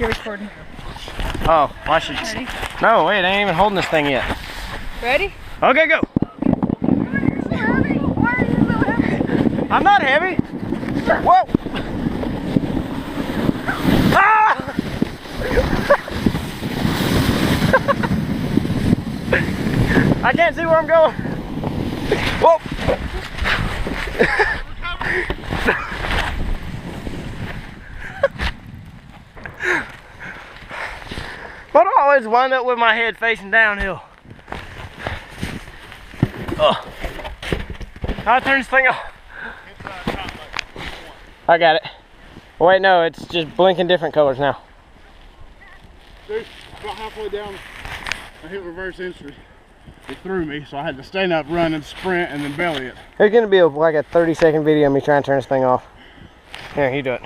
You're recording. Oh, I should. Ready? No, wait, I ain't even holding this thing yet. Ready? Okay, go. I'm not heavy. Whoa. Ah! I can't see where I'm going. Whoa. Why do I always wind up with my head facing downhill? Oh. How I turn this thing off? I got it. Wait, no, it's just blinking different colors now. Dude, about halfway down, I hit reverse entry. It threw me, so I had to stand up, run, and sprint, and then belly it. There's gonna be like a 30-second video of me trying to turn this thing off. Here, you do it.